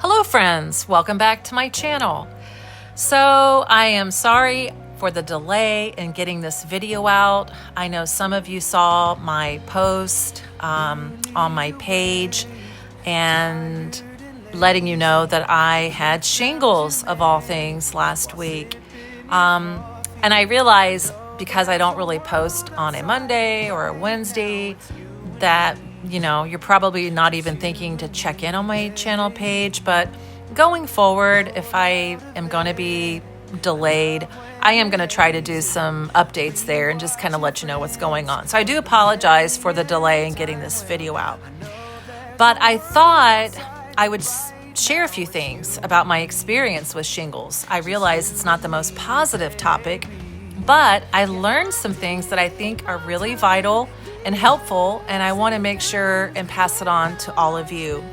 Hello friends, welcome back to my channel. So I am sorry for the delay in getting this video out. I know some of you saw my post on my page and letting you know that I had shingles of all things last week. And I realize because I don't really post on a Monday or a Wednesday that you're probably not even thinking to check in on my channel page, but going forward, if I am going to be delayed, I am going to try to do some updates there and just kind of let you know what's going on. So I do apologize for the delay in getting this video out, but I thought I would share a few things about my experience with shingles. I realize it's not the most positive topic, but I learned some things that I think are really vital and helpful, and I want to make sure and pass it on to all of you.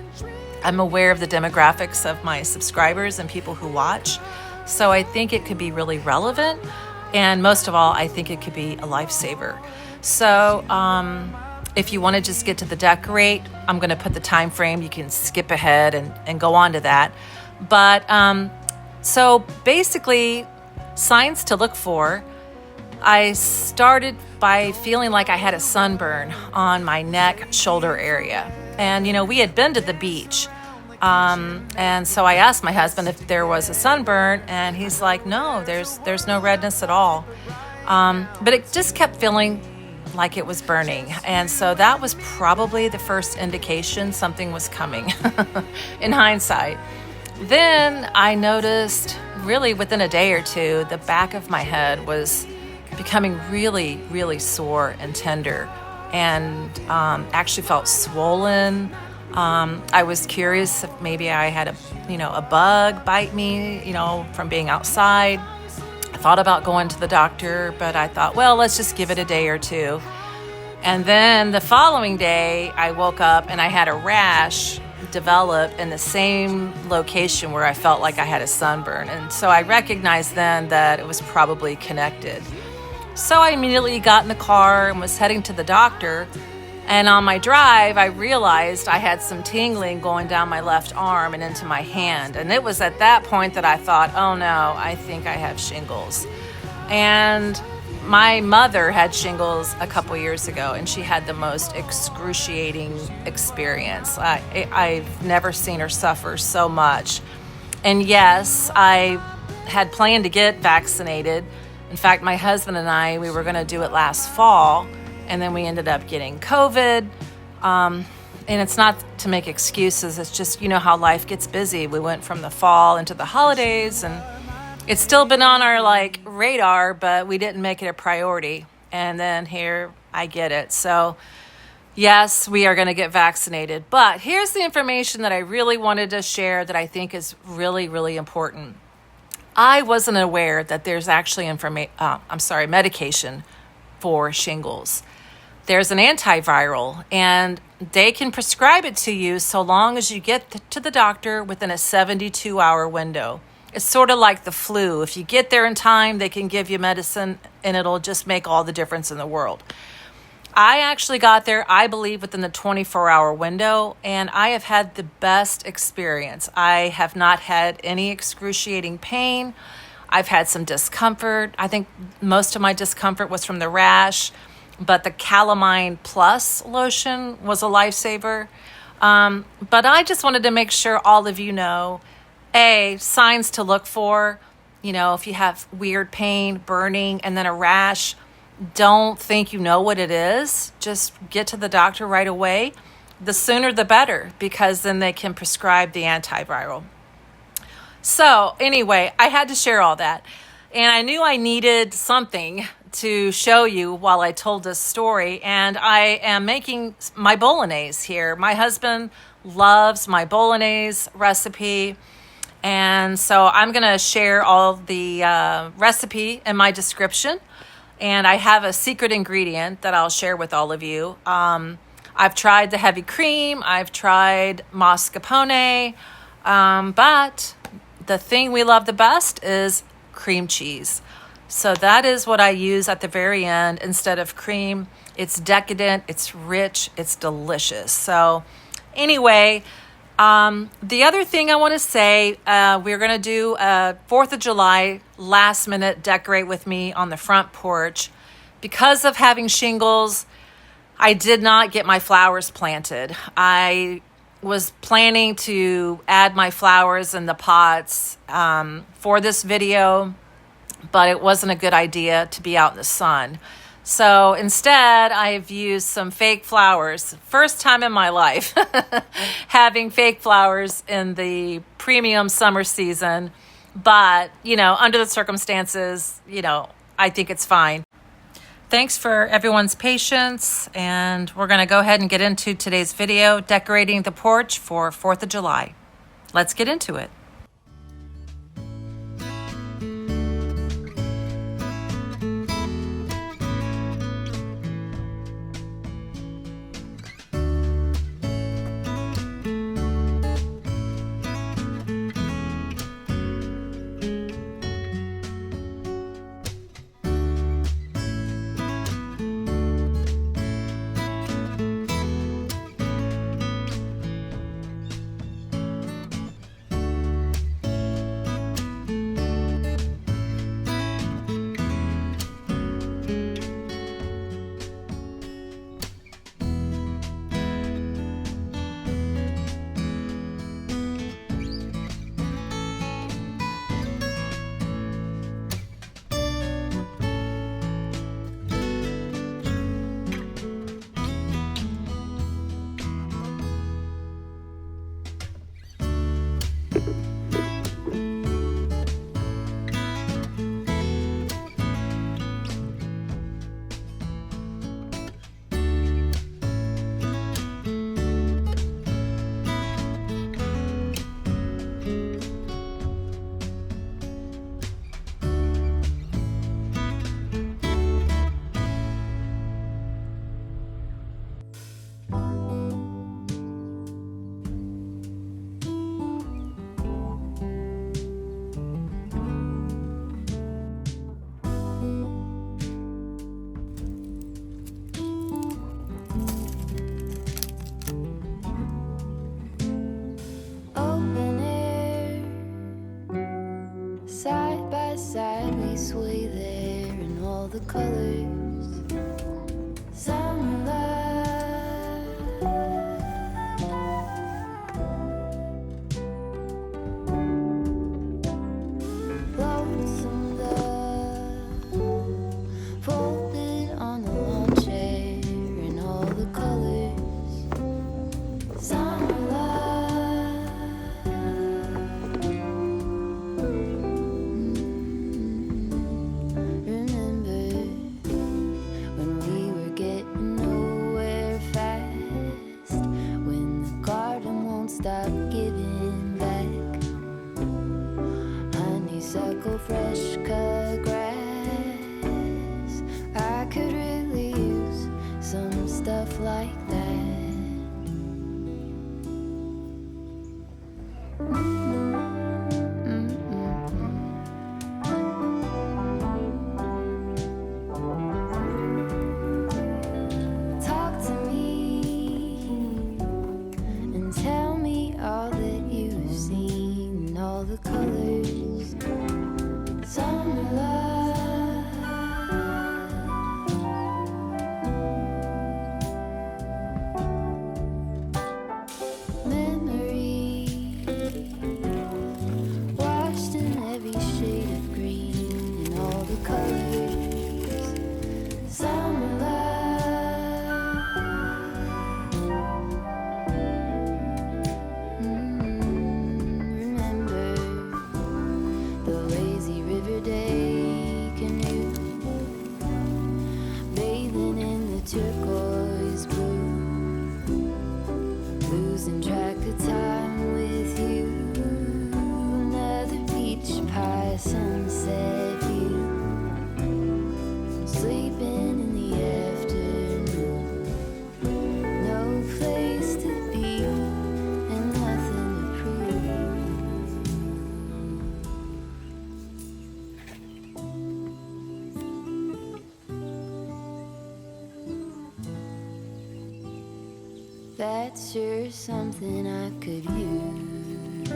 I'm aware of the demographics of my subscribers and people who watch, so I think it could be really relevant, and most of all, I think it could be a lifesaver. So if you want to just get to the decorate, I'm going to put the time frame. You can skip ahead and go on to that. But so basically, signs to look for. I started by feeling like I had a sunburn on my neck, shoulder area. And, we had been to the beach. And so I asked my husband if there was a sunburn, and he's like, no, there's no redness at all. But it just kept feeling like it was burning. And so that was probably the first indication something was coming in hindsight. Then I noticed really within a day or two, the back of my head was becoming really, really sore and tender, and actually felt swollen. I was curious if maybe I had a bug bite me, from being outside. I thought about going to the doctor, but I thought, well, let's just give it a day or two. And then the following day, I woke up and I had a rash develop in the same location where I felt like I had a sunburn. And so I recognized then that it was probably connected. So I immediately got in the car and was heading to the doctor. And on my drive, I realized I had some tingling going down my left arm and into my hand. And it was at that point that I thought, oh no, I think I have shingles. And my mother had shingles a couple years ago, and she had the most excruciating experience. I've never seen her suffer so much. And yes, I had planned to get vaccinated. In fact, my husband and I, we were going to do it last fall, and then we ended up getting COVID. And it's not to make excuses. It's just, how life gets busy. We went from the fall into the holidays, and it's still been on our radar, but we didn't make it a priority. And then here I get it. So yes, we are going to get vaccinated. But here's the information that I really wanted to share that I think is really, really important. I wasn't aware that there's actually medication for shingles. There's an antiviral, and they can prescribe it to you so long as you get to the doctor within a 72-hour window. It's sort of like the flu. If you get there in time, they can give you medicine, and it'll just make all the difference in the world. I actually got there, I believe, within the 24-hour window, and I have had the best experience. I have not had any excruciating pain. I've had some discomfort. I think most of my discomfort was from the rash, but the Calamine Plus lotion was a lifesaver. But I just wanted to make sure all of you know, signs to look for. If you have weird pain, burning, and then a rash, don't think you know what it is. Just get to the doctor right away. The sooner the better, because then they can prescribe the antiviral. So anyway, I had to share all that. And I knew I needed something to show you while I told this story. And I am making my Bolognese here. My husband loves my Bolognese recipe. And so I'm going to share all the recipe in my description. And I have a secret ingredient that I'll share with all of you. I've tried the heavy cream. I've tried mascarpone. But the thing we love the best is cream cheese. So that is what I use at the very end instead of cream. It's decadent, it's rich, it's delicious. So anyway, The other thing I want to say, we're going to do a 4th of July last minute decorate with me on the front porch. Because of having shingles, I did not get my flowers planted. I was planning to add my flowers in the pots for this video, but it wasn't a good idea to be out in the sun. So instead, I've used some fake flowers. First time in my life having fake flowers in the premium summer season. But, under the circumstances, I think it's fine. Thanks for everyone's patience, and we're going to go ahead and get into today's video, decorating the porch for 4th of July. Let's get into it. Sway there in all the colors. Summer love, lonesome love, folded on the lawn chair in all the colors. Summer love. Stop giving back. Honeysuckle, fresh cut grass. I could really use some stuff like that. Talk to me and tell me all that you've seen, all the colors. Summer love, memory, washed in every shade of green and all the colors. Summer love. Remember That's sure something I could use.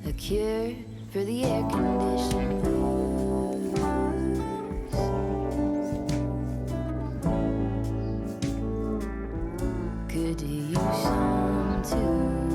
A cure for the air conditioned blues. Could use some too.